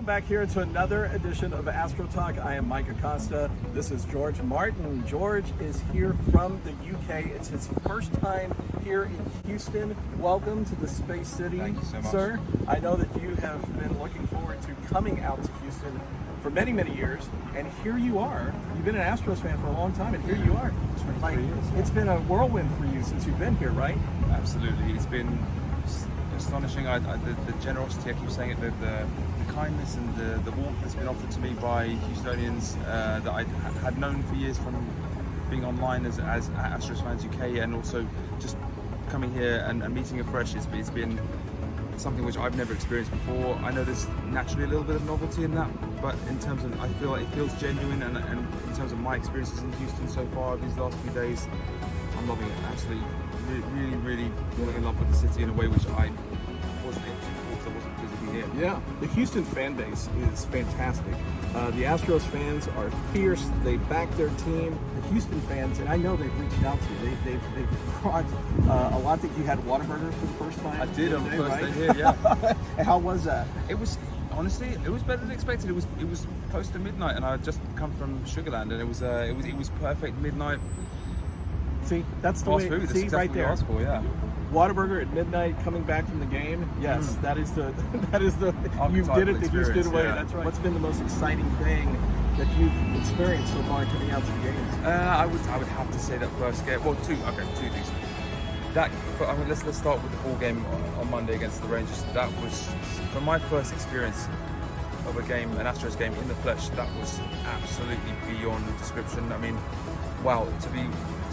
back here to another edition of ASTROTALK. I am Mike Acosta. This is George Martin. George is here from the UK. It's his first time here in Houston. Welcome to the Space City, Thank you so much. sir. I know that you have been looking forward to coming out to Houston for many, many years, and here you are. You've been an Astros fan for a long time, and here you are. 23 years. Yeah. It's been a whirlwind for you since you've been here, right? Absolutely. It's been astonishing. The generosity, I keep saying it, the kindness and the warmth that's been offered to me by Houstonians that I had known for years from being online as Astros Fans UK, and also just coming here and meeting afresh. It's been something which I've never experienced before. I know there's naturally a little bit of novelty in that, but in terms of, I feel like it feels genuine, and in terms of my experiences in Houston so far these last few days, I'm loving it. Absolutely, really falling in love with the city in a way which I wasn't into before because I wasn't physically here. Yeah, the Houston fan base is fantastic. The Astros fans are fierce. They back their team. The Houston fans, and I know they've reached out to you. They've brought a lot. That you had Whataburger for the first time. I did on the first right? day here, yeah. And how was that? It was, honestly, it was better than expected. It was close to midnight, and I had just come from Sugarland, and it was perfect midnight. See, that's the Fast way. food. That's See, exactly right what you there. asked for, yeah. Whataburger at midnight, coming back from the game. Yes, that is the you Archetypal did it the Houston experience, way. yeah. That's right. What's been the most exciting thing that you've experienced so far coming out to the games? I would have to say that first game. Well, two things. Let's start with the ball game on Monday against the Rangers. That was, from my first experience of a game, an Astros game in the flesh, that was absolutely beyond description. I mean, wow, to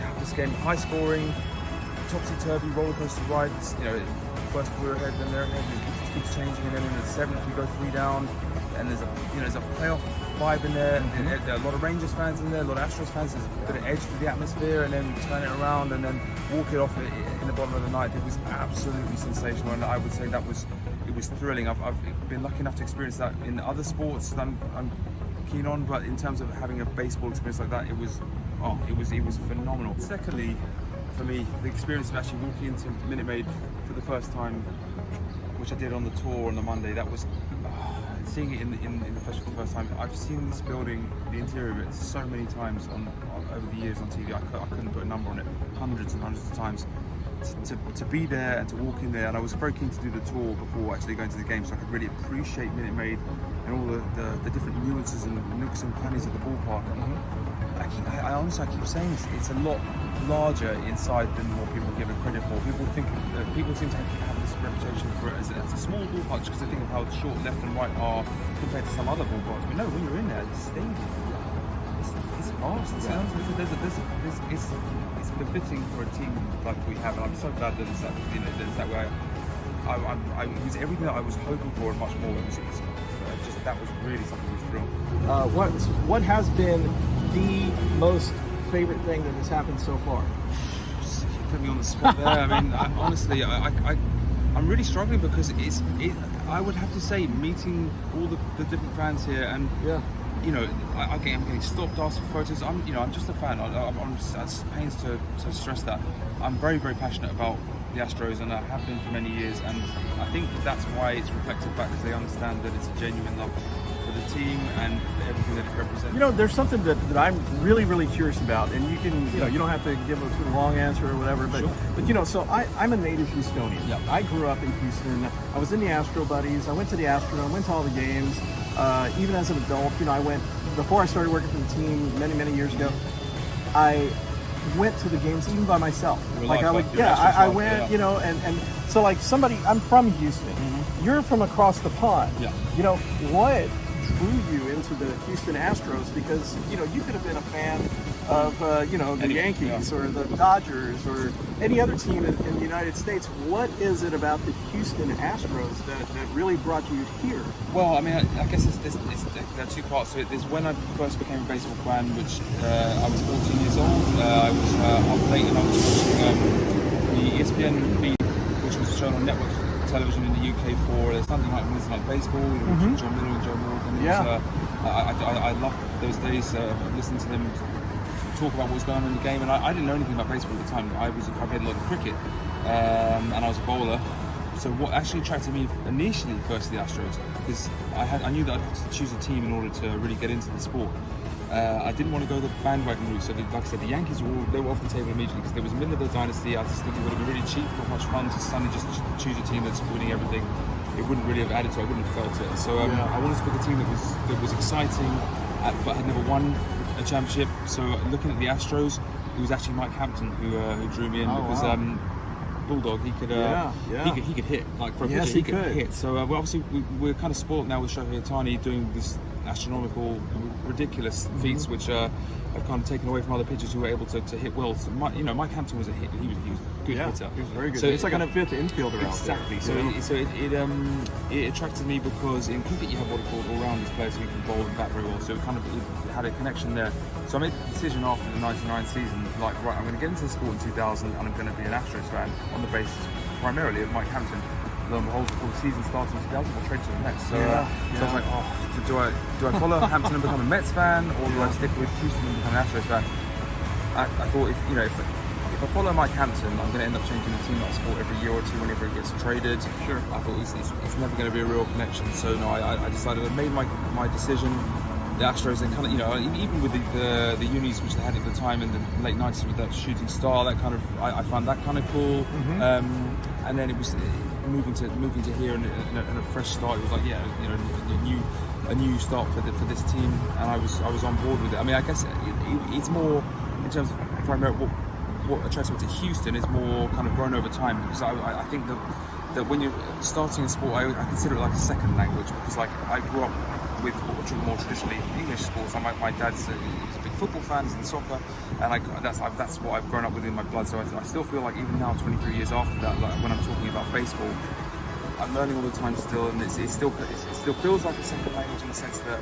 have this game high scoring, topsy-turvy roller coaster ride. You know, first we're ahead, then they're ahead, it keeps changing, and then in the seventh we go 3 down, and there's a playoff vibe in there. And there are a lot of Rangers fans in there, a lot of Astros fans. There's a bit of edge to the atmosphere, and then turn it around and then walk it off in the bottom of the ninth. It was absolutely sensational, and I would say it was thrilling. I've been lucky enough to experience that in other sports that I'm keen on, but in terms of having a baseball experience like that, it was phenomenal. Secondly, for me, the experience of actually walking into Minute Maid for the first time, which I did on the tour on the Monday, that was seeing it in the flesh for the first time. I've seen this building, the interior of it, so many times over the years on TV. I couldn't put a number on it, hundreds and hundreds of times. To be there and to walk in there, and I was very keen to do the tour before actually going to the game, so I could really appreciate Minute Maid and all the different nuances and nooks and crannies of the ballpark. I honestly keep saying this, it's a lot larger inside than what people give it credit for. People seem to have this reputation for it as a small ballpark because they think of how short left and right are compared to some other ballparks. But no, when you're in there, the stadium, it's vast. It's befitting for a team like we have, and I'm so glad that it's that way. It was everything that I was hoping for and much more. That was really something that was thrilling. What has been the most favorite thing that has happened so far? You put me on the spot there. I mean, honestly, I'm really struggling because I would have to say, meeting all the different fans here, and you know, I'm getting stopped, asked for photos. I'm just a fan. I'm pains to stress that I'm very, very passionate about the Astros, and I have been for many years, and I think that's why it's reflected back, because they understand that it's a genuine love for the team and everything that it represents. You know, there's something that I'm really, really curious about, and you can, you don't have to give a long answer or whatever, but Sure. but you know, so I'm a native Houstonian. Yep. I grew up in Houston. I was in the Astro Buddies. I went to the Astro. I went to all the games. Even as an adult, you know, I went before I started working for the team many years ago. I went to the games even by myself. Like I went, you know, and so like I'm from Houston. You're from across the pond. Yeah. You know, what drew you into the Houston Astros? Because, you know, you could have been a fan of, the Yankees or the Dodgers or any other team in the United States. What is it about the Houston Astros that really brought you here? Well, I mean, I guess there are two parts to it. There's when I first became a baseball fan, which I was 14 years old. I was up late and I was watching the ESPN feed, which was shown on network television in the UK for Sunday night Wednesday night baseball. You know, John Miller and Joe Morgan. I loved those days, listening to them talk about what's going on in the game, and I didn't know anything about baseball at the time. I played a lot of cricket, and I was a bowler. So what actually attracted me initially first to the Astros, because I knew that I'd have to choose a team in order to really get into the sport. I didn't want to go the bandwagon route, so like I said, the Yankees were off the table immediately because there was a middle of the dynasty. I just think it would have been really cheap, not much fun to suddenly just choose a team that's winning everything. It wouldn't really have added to it. I wouldn't have felt it. So I wanted to pick a team that was exciting, but had never won a championship. So looking at the Astros, it was actually Mike Hampton who drew me in because. Wow. Bulldog, he could hit like for a pitcher, he could hit. So obviously we're kind of spoiled now with Shohei Ohtani doing this astronomical, ridiculous feats, which have kind of taken away from other pitchers who were able to hit well. So Mike Hampton was a hit. He was a good hitter. He was very good. So it's like a fifth infielder exactly. out there. So it attracted me because in cricket you have what are called all-rounders players who can bowl and bat very well. So it had a connection there. So I made the decision after the '99 season, like, right, I'm going to get into the sport in 2000 and I'm going to be an Astros fan on the basis primarily of Mike Hampton. Lo and behold, before the season started in 2000, I traded to the Mets. So I was like, do I follow Hampton and become a Mets fan, or do I stick with Houston and become an Astros fan? I thought if I follow Mike Hampton, I'm going to end up changing the team that I support every year or two whenever it gets traded. Sure. I thought it's never going to be a real connection. So no, I decided, I made my decision. The Astros, and kind of, even with the unis which they had at the time in the late 90s with that shooting star, that kind of, I found that kind of cool. Mm-hmm. And then it was moving to here and a fresh start. It was like, a new start for this team, and I was on board with it. I mean, I guess it's more in terms of primarily what attracts me to Houston is more kind of grown over time, because I think that when you're starting a sport, I consider it like a second language, because like I grew up with more traditionally English sports. My dad's a big football fan, he's in soccer, and that's what I've grown up with in my blood. So I still feel like even now, 23 years after that, like when I'm talking about baseball, I'm learning all the time still, and it still feels like a second language in the sense that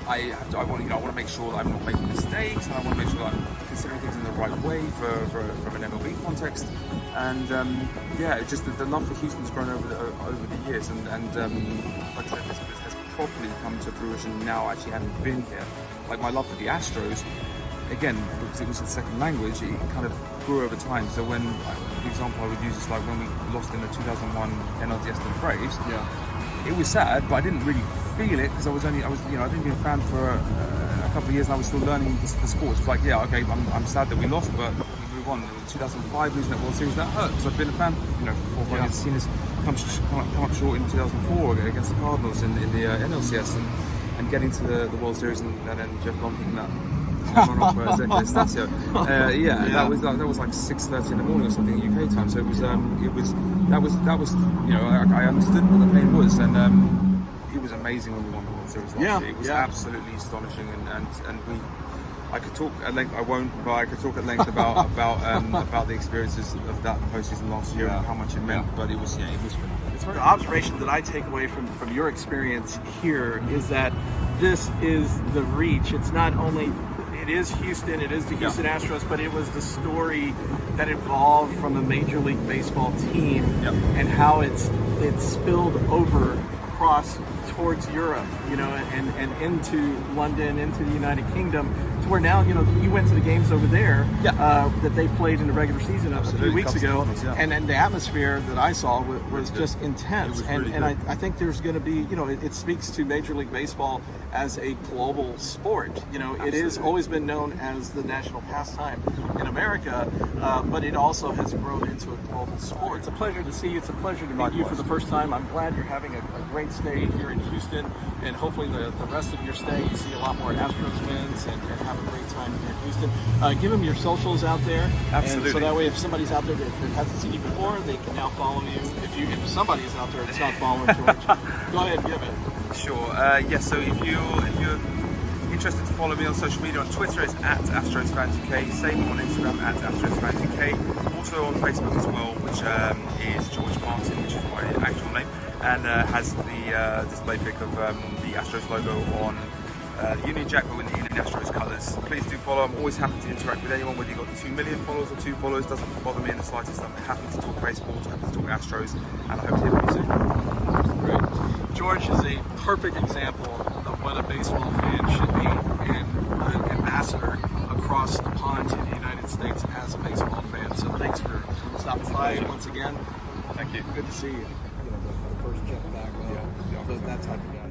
I want to make sure that I'm not making mistakes, and I want to make sure that I'm considering things in the right way from an MLB context. And it's just the love for Houston's grown over the years, and like I said, this has properly come to fruition now, actually having been here. Like my love for the Astros, again, because it was a second language, it kind of grew over time. So when, the example I would use is like when we lost in the 2001 NLDS to the Braves. Yeah. It was sad, but I didn't really feel it because I'd only been a fan for a couple of years, and I was still learning the sport. It's like, I'm sad that we lost, but we move on. In 2005, losing that World Series, that hurt because I've been a fan for 4 or 5 years. Seen us come up short in 2004 against the Cardinals in the NLCS, and getting to the World Series, and then Jeff Blum hitting that run off Estacio. That was like 6:30 in the morning or something UK time. So that was I understood what the pain was, and it was amazing when we won the World Series last year. It was absolutely astonishing, and I could talk at length. I won't, but I could talk at length about the experiences of that postseason last year and how much it meant. But it was phenomenal. The observation that I take away from your experience here is that this is the reach. It's not only, it is Houston, it is the Houston Astros, but it was the story that evolved from a Major League Baseball team and how it's spilled over across towards Europe, and into London, into the United Kingdom, to where now, you went to the games over there that they played in the regular season a few weeks ago, and the atmosphere that I saw was just intense. And I think there's going to be, it speaks to Major League Baseball as a global sport. It has always been known as the national pastime in America, but it also has grown into a global sport. It's a pleasure to see you. It's a pleasure to meet you for the first time. I'm glad you're having a great stay here in Houston, and hopefully the rest of your stay you see a lot more Astros wins and have a great time here in Houston. Give them your socials out there. Absolutely. And so that way, if somebody's out there that hasn't seen you before, they can now follow you. If somebody's out there that's not following George, go ahead and give it. Sure. So if you're interested to follow me on social media, on Twitter it's @AstrosFansUK, same on Instagram @AstrosFansUK, also on Facebook as well, which is George Martin, which is my actual name, and has the display pic of the Astros logo on the Union Jack, but in the Astros colours. Please do follow. I'm always happy to interact with anyone, whether you've got 2 million followers or 2 followers, doesn't bother me in the slightest. I'm happy to talk baseball, happy to talk Astros, and I hope to hear from you soon. Great. George is a perfect example of what a baseball fan should be, and an ambassador across the pond in the United States as a baseball fan. So thanks for stopping by once again. Thank you. you. Good to see you. You know, the first jet back, Yeah, that type of guy.